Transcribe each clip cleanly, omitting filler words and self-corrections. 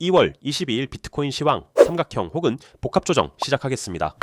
2월 22일 비트코인 시황 삼각형 혹은 복합 조정 시작하겠습니다.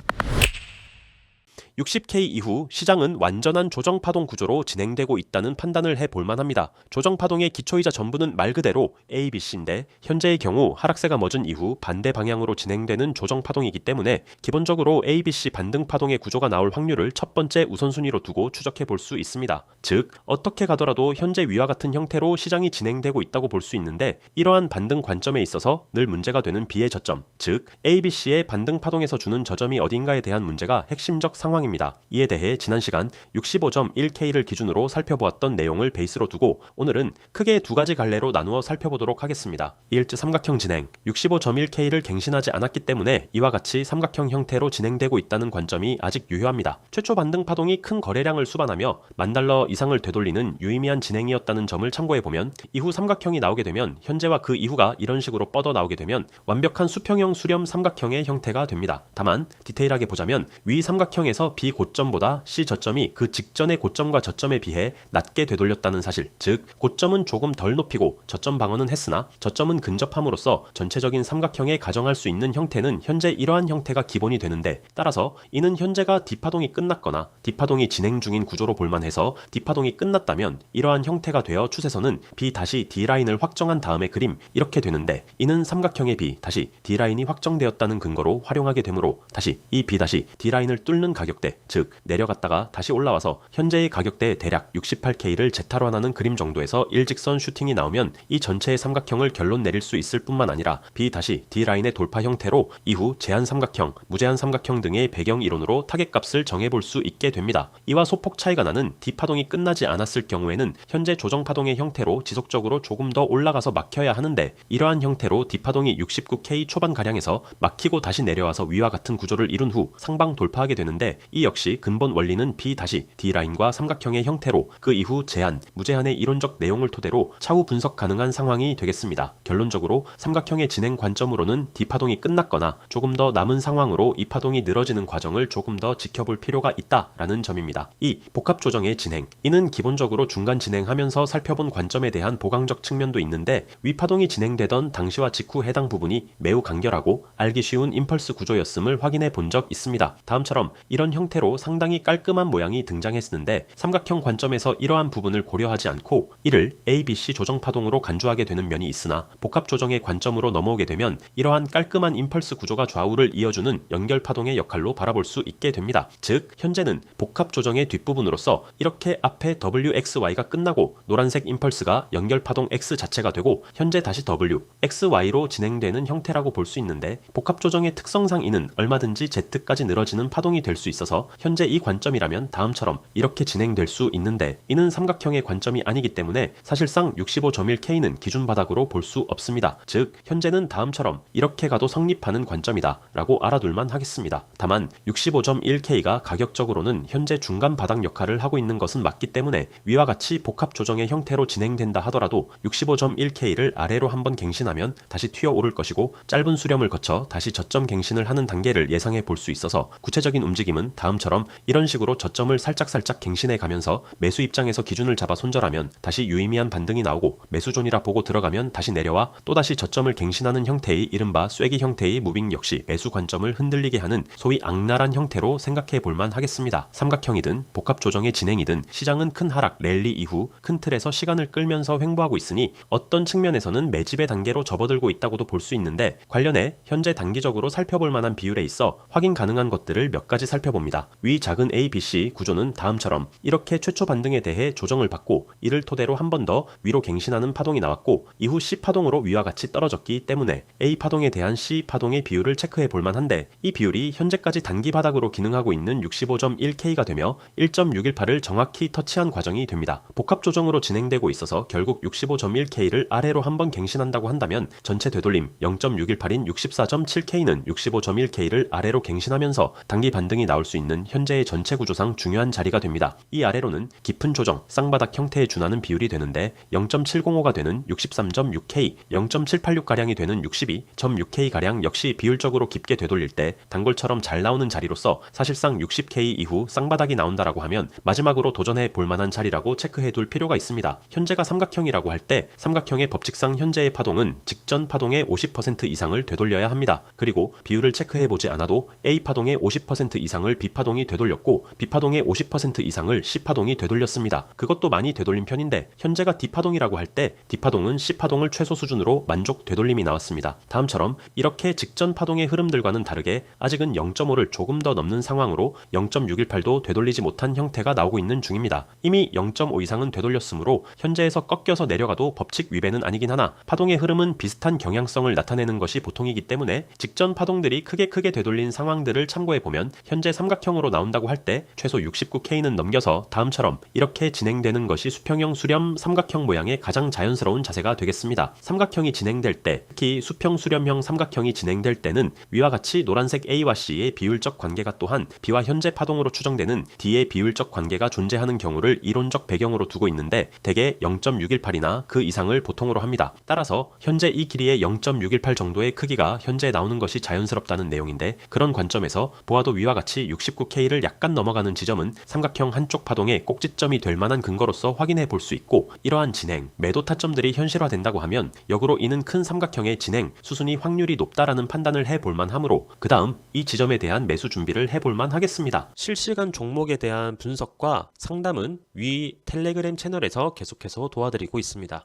60K 이후 시장은 완전한 조정 파동 구조로 진행되고 있다는 판단을 해볼 만합니다. 조정 파동의 기초이자 전부는 말 그대로 A, B, C인데 현재의 경우 하락세가 멎은 이후 반대 방향으로 진행되는 조정 파동이기 때문에 기본적으로 A, B, C 반등 파동의 구조가 나올 확률을 첫 번째 우선순위로 두고 추적해 볼 수 있습니다. 즉 어떻게 가더라도 현재 위와 같은 형태로 시장이 진행되고 있다고 볼 수 있는데 이러한 반등 관점에 있어서 늘 문제가 되는 B의 저점, 즉 A, B, C의 반등 파동에서 주는 저점이 어딘가에 대한 문제가 핵심적 상황입니다. 이에 대해 지난 시간 65.1K를 기준으로 살펴보았던 내용을 베이스로 두고 오늘은 크게 두 가지 갈래로 나누어 살펴보도록 하겠습니다. 1주 삼각형 진행, 65.1K를 갱신하지 않았기 때문에 이와 같이 삼각형 형태로 진행되고 있다는 관점이 아직 유효합니다. 최초 반등 파동이 큰 거래량을 수반하며 $10,000 이상을 되돌리는 유의미한 진행이었다는 점을 참고해보면 이후 삼각형이 나오게 되면 현재와 그 이후가 이런 식으로 뻗어 나오게 되면 완벽한 수평형 수렴 삼각형의 형태가 됩니다. 다만 디테일하게 보자면 위 삼각형에서 B 고점보다 C 저점이 그 직전의 고점과 저점에 비해 낮게 되돌렸다는 사실, 즉 고점은 조금 덜 높이고 저점 방어는 했으나 저점은 근접함으로써 전체적인 삼각형에 가정할 수 있는 형태는 현재 이러한 형태가 기본이 되는데 따라서 이는 현재가 D파동이 끝났거나 D파동이 진행 중인 구조로 볼만해서 D파동이 끝났다면 이러한 형태가 되어 추세선은 B 다시 D라인을 확정한 다음의 그림 이렇게 되는데 이는 삼각형의 B 다시 D라인이 확정되었다는 근거로 활용하게 되므로 다시 이 B 다시 D라인을 뚫는 가격대, 즉 내려갔다가 다시 올라와서 현재의 가격대 대략 68K를 재탈환하는 그림 정도에서 일직선 슈팅이 나오면 이 전체의 삼각형을 결론 내릴 수 있을 뿐만 아니라 B 다시 D라인의 돌파 형태로 이후 제한 삼각형, 무제한 삼각형 등의 배경 이론으로 타겟값을 정해볼 수 있게 됩니다. 이와 소폭 차이가 나는 D파동이 끝나지 않았을 경우에는 현재 조정파동의 형태로 지속적으로 조금 더 올라가서 막혀야 하는데 이러한 형태로 D파동이 69K 초반가량에서 막히고 다시 내려와서 위와 같은 구조를 이룬 후 상방 돌파하게 되는데 이 역시 근본 원리는 B 다시 D라인과 삼각형의 형태로 그 이후 제한, 무제한의 이론적 내용을 토대로 차후 분석 가능한 상황이 되겠습니다. 결론적으로 삼각형의 진행 관점으로는 D파동이 끝났거나 조금 더 남은 상황으로 이 파동이 늘어지는 과정을 조금 더 지켜볼 필요가 있다라는 점입니다. 이 복합 조정의 진행, 이는 기본적으로 중간 진행하면서 살펴본 관점에 대한 보강적 측면도 있는데 위 파동이 진행되던 당시와 직후 해당 부분이 매우 간결하고 알기 쉬운 임펄스 구조였음을 확인해 본 적 있습니다. 다음처럼 이런 형태로 상당히 깔끔한 모양이 등장했는데 삼각형 관점에서 이러한 부분을 고려하지 않고 이를 A, B, C 조정 파동으로 간주하게 되는 면이 있으나 복합 조정의 관점으로 넘어오게 되면 이러한 깔끔한 임펄스 구조가 좌우를 이어주는 연결 파동의 역할로 바라볼 수 있게 됩니다. 즉 현재는 복합 조정의 뒷부분으로서 이렇게 앞에 WXY가 끝나고 노란색 임펄스가 연결 파동 X 자체가 되고 현재 다시 W, XY로 진행되는 형태라고 볼 수 있는데 복합 조정의 특성상 이는 얼마든지 Z까지 늘어지는 파동이 될 수 있어서 현재 이 관점이라면 다음처럼 이렇게 진행될 수 있는데 이는 삼각형의 관점이 아니기 때문에 사실상 65.1K는 기준 바닥으로 볼 수 없습니다. 즉 현재는 다음처럼 이렇게 가도 성립하는 관점이다 라고 알아둘만 하겠습니다. 다만 65.1K가 가격적으로는 현재 중간 바닥 역할을 하고 있는 것은 맞기 때문에 위와 같이 복합 조정의 형태로 진행된다 하더라도 65.1K를 아래로 한번 갱신하면 다시 튀어오를 것이고 짧은 수렴을 거쳐 다시 저점 갱신을 하는 단계를 예상해 볼 수 있어서 구체적인 움직임은 다음처럼 이런 식으로 저점을 살짝살짝 갱신해 가면서 매수 입장에서 기준을 잡아 손절하면 다시 유의미한 반등이 나오고 매수존이라 보고 들어가면 다시 내려와 또다시 저점을 갱신하는 형태의 이른바 쐐기 형태의 무빙 역시 매수 관점을 흔들리게 하는 소위 악랄한 형태로 생각해 볼만 하겠습니다. 삼각형이든 복합 조정의 진행이든 시장은 큰 하락, 랠리 이후 큰 틀에서 시간을 끌면서 횡보하고 있으니 어떤 측면에서는 매집의 단계로 접어들고 있다고도 볼 수 있는데 관련해 현재 단기적으로 살펴볼 만한 비율에 있어 확인 가능한 것들을 몇 가지 살펴봅니다. 위 작은 A, B, C 구조는 다음처럼 이렇게 최초 반등에 대해 조정을 받고 이를 토대로 한 번 더 위로 갱신하는 파동이 나왔고 이후 C 파동으로 위와 같이 떨어졌기 때문에 A 파동에 대한 C 파동의 비율을 체크해 볼 만한데 이 비율이 현재까지 단기 바닥으로 기능하고 있는 65.1K가 되며 1.618을 정확히 터치한 과정이 됩니다. 복합 조정으로 진행되고 있어서 결국 65.1K를 아래로 한번 갱신한다고 한다면 전체 되돌림 0.618인 64.7K는 65.1K를 아래로 갱신하면서 단기 반등이 나올 수 수 있는 현재의 전체 구조상 중요한 자리가 됩니다. 이 아래로는 깊은 조정, 쌍바닥 형태에 준하는 비율이 되는데 0.705가 되는 63.6K, 0.786가량이 되는 62.6K가량 역시 비율적으로 깊게 되돌릴 때 단골처럼 잘 나오는 자리로서 사실상 60K 이후 쌍바닥이 나온다라고 하면 마지막으로 도전해 볼 만한 자리라고 체크해 둘 필요가 있습니다. 현재가 삼각형이라고 할 때 삼각형의 법칙상 현재의 파동은 직전 파동의 50% 이상을 되돌려야 합니다. 그리고 비율을 체크해 보지 않아도 A파동의 50% 이상을 B파동이 되돌렸고 B파동의 50% 이상을 C파동이 되돌렸습니다. 그것도 많이 되돌린 편인데 현재가 D파동이라고 할 때 D파동은 C파동을 최소 수준으로 만족 되돌림이 나왔습니다. 다음처럼 이렇게 직전 파동의 흐름들과는 다르게 아직은 0.5를 조금 더 넘는 상황으로 0.618도 되돌리지 못한 형태가 나오고 있는 중입니다. 이미 0.5 이상은 되돌렸으므로 현재에서 꺾여서 내려가도 법칙 위배는 아니긴 하나 파동의 흐름은 비슷한 경향성을 나타내는 것이 보통이기 때문에 직전 파동들이 크게 되돌린 상황들을 참고해보면 현재 삼각형으로 나온다고 할 때 최소 69K는 넘겨서 다음처럼 이렇게 진행되는 것이 수평형 수렴 삼각형 모양의 가장 자연스러운 자세가 되겠습니다. 삼각형이 진행될 때, 특히 수평 수렴형 삼각형이 진행될 때는 위와 같이 노란색 A와 C의 비율적 관계가 또한 B와 현재 파동으로 추정되는 D의 비율적 관계가 존재하는 경우를 이론적 배경으로 두고 있는데 대개 0.618이나 그 이상을 보통으로 합니다. 따라서 현재 이 길이의 0.618 정도의 크기가 현재 나오는 것이 자연스럽다는 내용인데 그런 관점에서 보아도 위와 같이 69K를 약간 넘어가는 지점은 삼각형 한쪽 파동의 꼭지점이 될 만한 근거로서 확인해 볼 수 있고 이러한 진행, 매도 타점들이 현실화된다고 하면 역으로 이는 큰 삼각형의 진행, 수순이 확률이 높다라는 판단을 해볼 만하므로 그 다음 이 지점에 대한 매수 준비를 해볼 만하겠습니다. 실시간 종목에 대한 분석과 상담은 위 텔레그램 채널에서 계속해서 도와드리고 있습니다.